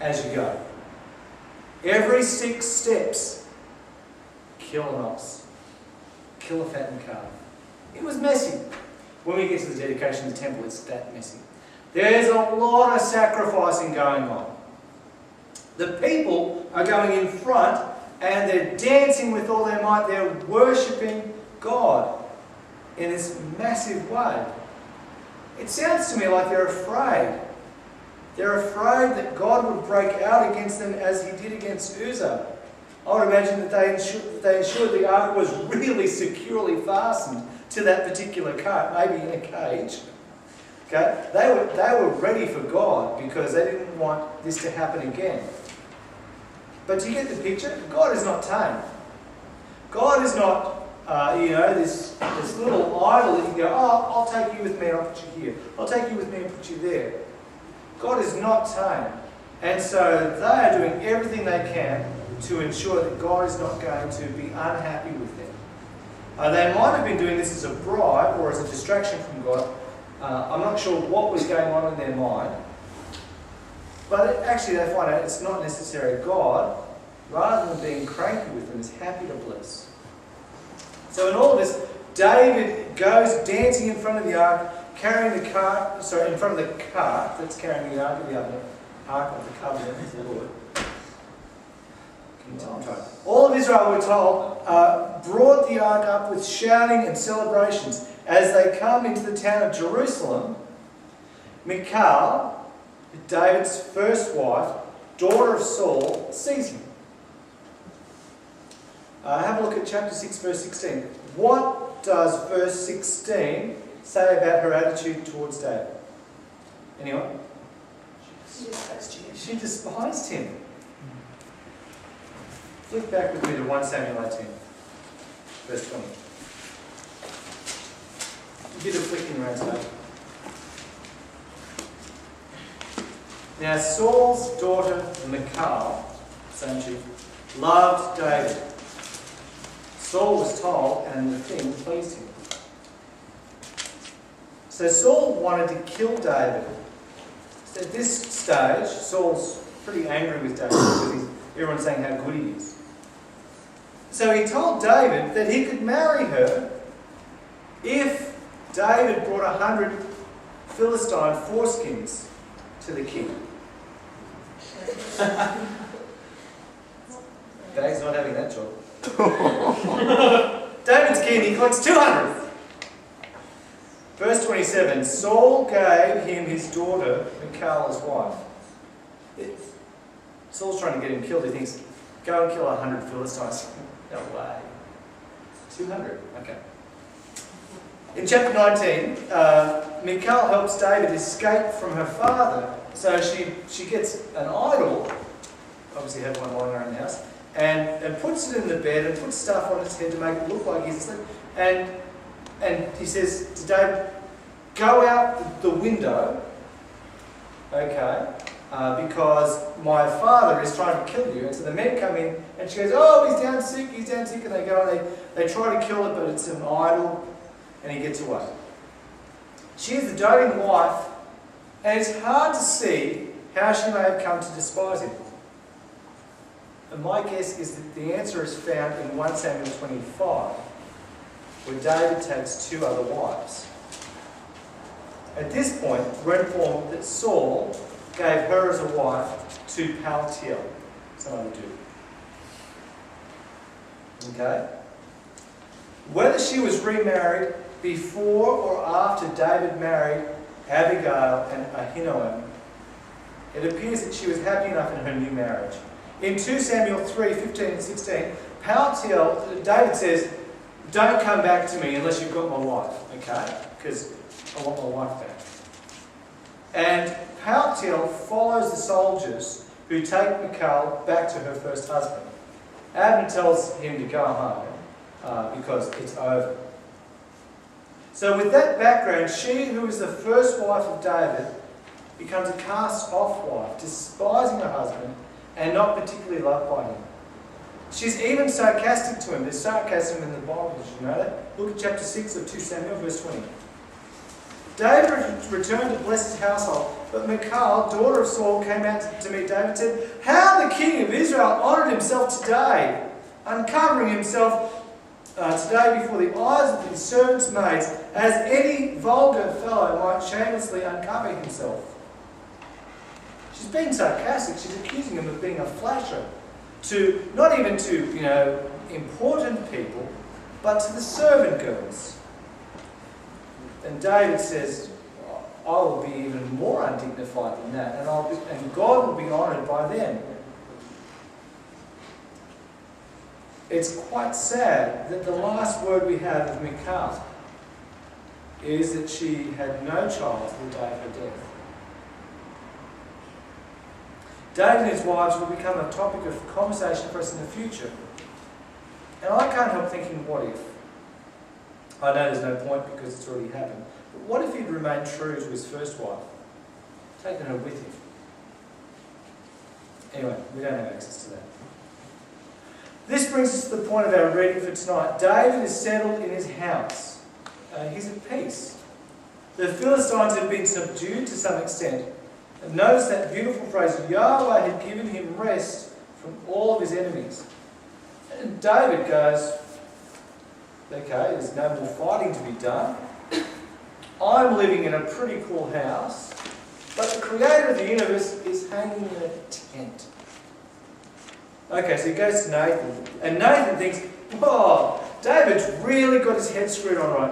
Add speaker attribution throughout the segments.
Speaker 1: as you go. Every 6 steps, kill an ox, kill a fattened calf. It was messy. When we get to the dedication of the temple, it's that messy. There's a lot of sacrificing going on. The people are going in front and they're dancing with all their might. They're worshipping God in this massive way. It sounds to me like they're afraid. They're afraid that God would break out against them as he did against Uzzah. I would imagine that they ensured the ark was really securely fastened to that particular cart, maybe in a cage. Okay? They were ready for God because they didn't want this to happen again. But do you get the picture? God is not tame. God is not, this little idol that you go, oh, I'll take you with me and I'll put you here. I'll take you with me and put you there. God is not tame. And so they are doing everything they can to ensure that God is not going to be unhappy with them. They might have been doing this as a bribe or as a distraction from God. I'm not sure what was going on in their mind. But actually they find out it's not necessary. God, rather than being cranky with them, is happy to bless. So in all of this, David goes dancing in front of the ark, carrying the cart, in front of the cart that's carrying the ark of the covenant of the Lord. All of Israel, we're told, brought the ark up with shouting and celebrations. As they come into the town of Jerusalem, Michal, David's first wife, daughter of Saul, sees him. Have a look at chapter 6, verse 16. What does verse 16 say about her attitude towards David? Anyone? She despised him. Flick back with me to 1 Samuel 18, verse 20. A bit of flicking around today. Now Saul's daughter Michal, same chief, loved David. Saul was told, and the thing pleased him. So Saul wanted to kill David. So at this stage, Saul's pretty angry with David because everyone's saying how good he is. So he told David that he could marry her if David brought 100 Philistine foreskins to the king. Dave's not having that job. David's king, he collects 200. Verse 27, Saul gave him his daughter, Michal, as wife. Saul's trying to get him killed. He thinks, go and kill 100 Philistines. No way. 200. Okay. In chapter 19, Michal helps David escape from her father. So she gets an idol, obviously had one lying around the house, and puts it in the bed and puts stuff on its head to make it look like he's asleep. And he says to David, go out the window, okay, because my father is trying to kill you. And so the men come in and she goes, oh, he's down sick, and they go and they try to kill it, but it's an idol, and he gets away. She is the doting wife, and it's hard to see how she may have come to despise him. And my guess is that the answer is found in 1 Samuel 25, where David takes 2 other wives. At this point, we're informed that Saul gave her as a wife to Paltiel, some other dude. Okay? Whether she was remarried before or after David married Abigail and Ahinoam, it appears that she was happy enough in her new marriage. In 2 Samuel 3, 15 and 16, Paltiel, David says, don't come back to me unless you've got my wife, okay? Because I want my wife back. And Paltiel follows the soldiers who take Michal back to her first husband. Abner tells him to go home because it's over. So with that background, she who is the first wife of David becomes a cast-off wife, despising her husband and not particularly loved by him. She's even sarcastic to him. There's sarcasm in the Bible, did you know that? Look at chapter 6 of 2 Samuel, verse 20. David returned to bless his household, But Michal, daughter of Saul, came out to meet David and said, "How the king of Israel honoured himself today, uncovering himself today before the eyes of his servants' maids, as any vulgar fellow might shamelessly uncover himself." She's being sarcastic. She's accusing him of being a flatterer to, not even to, important people, but to the servant girls. And David says, "I will be even more undignified than that, and God will be honoured by them." It's quite sad that the last word we have of Michal is that she had no child till the day of her death. David and his wives will become a topic of conversation for us in the future. And I can't help thinking, what if? I know there's no point because it's already happened. But what if he'd remained true to his first wife, taken her with him? Anyway, we don't have access to that. This brings us to the point of our reading for tonight. David is settled in his house. He's at peace. The Philistines have been subdued to some extent. And notice that beautiful phrase, Yahweh had given him rest from all of his enemies. And David goes, okay, there's no more fighting to be done. I'm living in a pretty cool house, but the creator of the universe is hanging in a tent. Okay, so he goes to Nathan, and Nathan thinks, "Oh, David's really got his head screwed on right."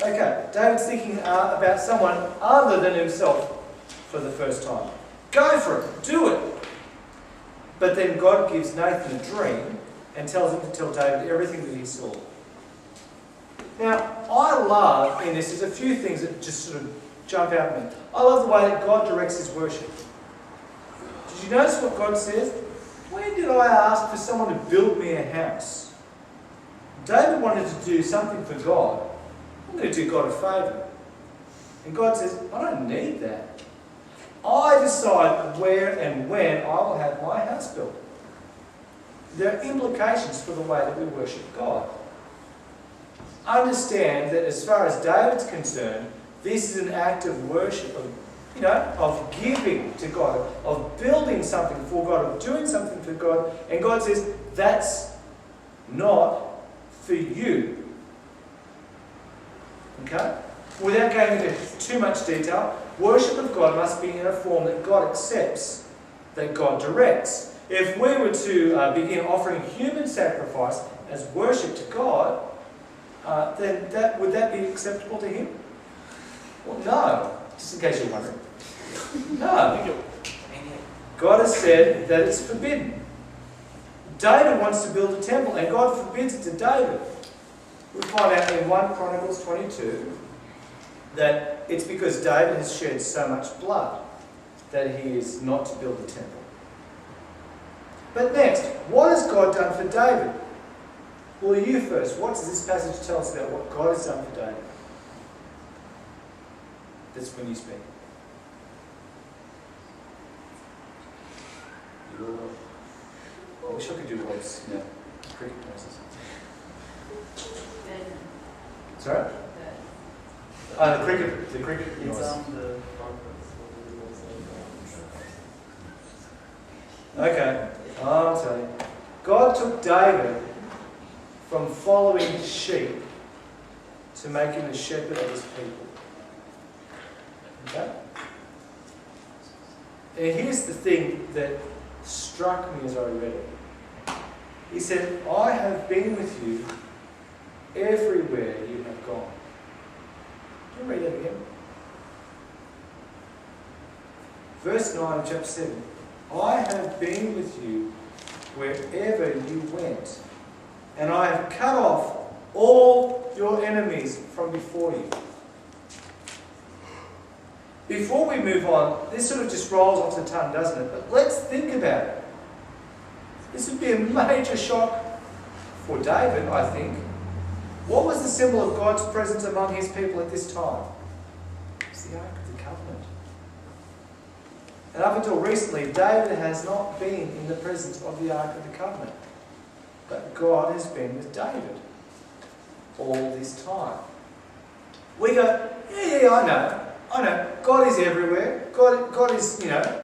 Speaker 1: Okay, David's thinking about someone other than himself for the first time. Go for it, do it. But then God gives Nathan a dream and tells him to tell David everything that he saw. Now, I love in this, there's a few things that just sort of jump out at me. I love the way that God directs his worship. Did you notice what God says? When did I ask for someone to build me a house? David wanted to do something for God. I'm going to do God a favour. And God says, I don't need that. I decide where and when I will have my house built. There are implications for the way that we worship God. Understand that as far as David's concerned, this is an act of worship, of giving to God, of building something for God, of doing something for God. And God says, that's not for you. Okay? Without going into too much detail, worship of God must be in a form that God accepts, that God directs. If we were to begin offering human sacrifice as worship to God, then would that be acceptable to Him? Well, no. Just in case you're wondering. No. God has said that it's forbidden. David wants to build a temple, and God forbids it to David. We find out in 1 Chronicles 22 that it's because David has shed so much blood that he is not to build a temple. But next, what has God done for David? Well, you first. What does this passage tell us about what God has done for David? That's when you speak. I wish I could do voice. Yeah. Cricket noises. Sorry? The cricket noise. Okay, I'll tell you. God took David from following sheep to make him the shepherd of his people. Okay? And here's the thing that struck me as I read it. He said, I have been with you everywhere you have gone. Can you read that again? Verse 9 of chapter 7. I have been with you wherever you went, and I have cut off all your enemies from before you. Before we move on, this sort of just rolls off the tongue, doesn't it? But let's think about it. This would be a major shock for David, I think. What was the symbol of God's presence among his people at this time? It was the Ark of the Covenant. And up until recently, David has not been in the presence of the Ark of the Covenant. But God has been with David all this time. We go, yeah, I know. I know, God is everywhere. God is,